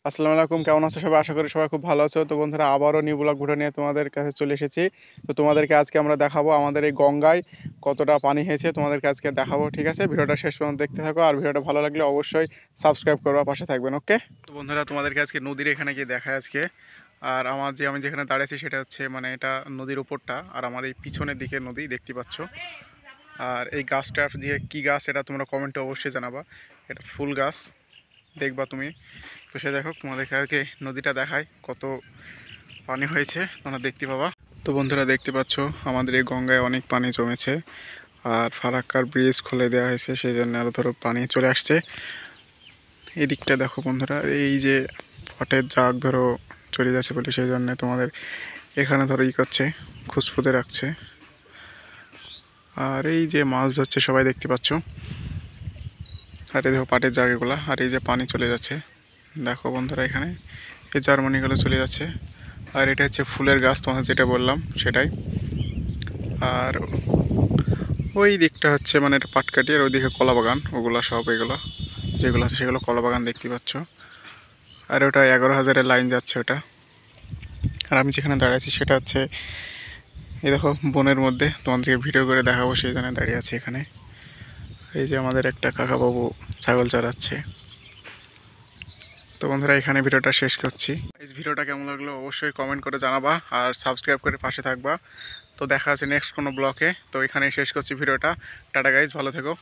আসসালামু আলাইকুম, কেমন আছো সবাই? আশা করি সবাই খুব ভালো আছো। তো বন্ধুরা, আবারও নিউ ব্লগ ভিডিও নিয়ে তোমাদের কাছে চলে এসেছি। তো তোমাদেরকে আজকে আমরা দেখাবো আমাদের এই গঙ্গায় কতটা পানি হয়েছে, তোমাদেরকে আজকে দেখাবো। ঠিক আছে, ভিডিওটা শেষ পর্যন্ত দেখতে থাকো, আর ভিডিওটা ভালো লাগলে অবশ্যই সাবস্ক্রাইব করবা, পাশে থাকবেন। ওকে, তো বন্ধুরা, তোমাদেরকে আজকে নদীর এখানে গিয়ে দেখায় আজকে। আর আমি যেখানে দাঁড়িয়েছি সেটা হচ্ছে মানে এটা নদীর উপরটা, আর আমার এই পিছনের দিকে নদী দেখতে পাচ্ছ। আর এই গাছটার যে কি গাছ এটা তোমরা কমেন্টে অবশ্যই জানাবা। এটা ফুল গাছ, দেখবা তুমি। তো সে দেখো, তোমাদেরকে আজকে নদীটা দেখায় কত পানি হয়েছে, তোমরা দেখতে পাবা। তো বন্ধুরা, দেখতে পাচ্ছ আমাদের এই গঙ্গায় অনেক পানি জমেছে, আর ফারাক্কার ব্রিজ খুলে দেওয়া হয়েছে, সেই জন্য আরও ধরো পানি চলে আসছে। এই দিকটা দেখো বন্ধুরা, এই যে ফটের জাগ ধরো চলে যাচ্ছে বলে সেই জন্য তোমাদের এখানে ধরো করছে, খুসফুদে রাখছে। আর এই যে মাছ ধরছে সবাই দেখতে পাচ্ছ। আর এই দেখো পাটের জায়গাগুলো, আর এই যে পানি চলে যাচ্ছে দেখো বন্ধুরা, এখানে এই জার্মানিগুলো চলে যাচ্ছে। আর এটা হচ্ছে ফুলের গাছ, তোমাদের যেটা বললাম সেটাই। আর ওই দিকটা হচ্ছে মানে এটা পাটকাঠি, আর ওইদিকে কলা বাগান, ওগুলো সব এগুলো যেগুলো আছে সেগুলো কলা বাগান দেখতে পাচ্ছ। আর ওটা 11,000-এর লাইন যাচ্ছে ওটা। আর আমি যেখানে দাঁড়িয়েছি সেটা হচ্ছে এই দেখো বনের মধ্যে, তোমাদেরকে ভিডিও করে দেখাবো সেই জন্য দাঁড়িয়ে আছি এখানে। এই যে আমাদের একটা কাকাবাবু ছাগল চড়াচ্ছে। তো বন্ধুরা, এখানে ভিডিওটা শেষ করছি। এই ভিডিওটা কেমন লাগলো অবশ্যই কমেন্ট করে জানাবা, আর সাবস্ক্রাইব করে পাশে থাকবা। তো দেখা আছে নেক্সট কোনো ব্লকে। তো এখানেই শেষ করছি ভিডিওটা। টাটা গাইজ, ভালো থেকো।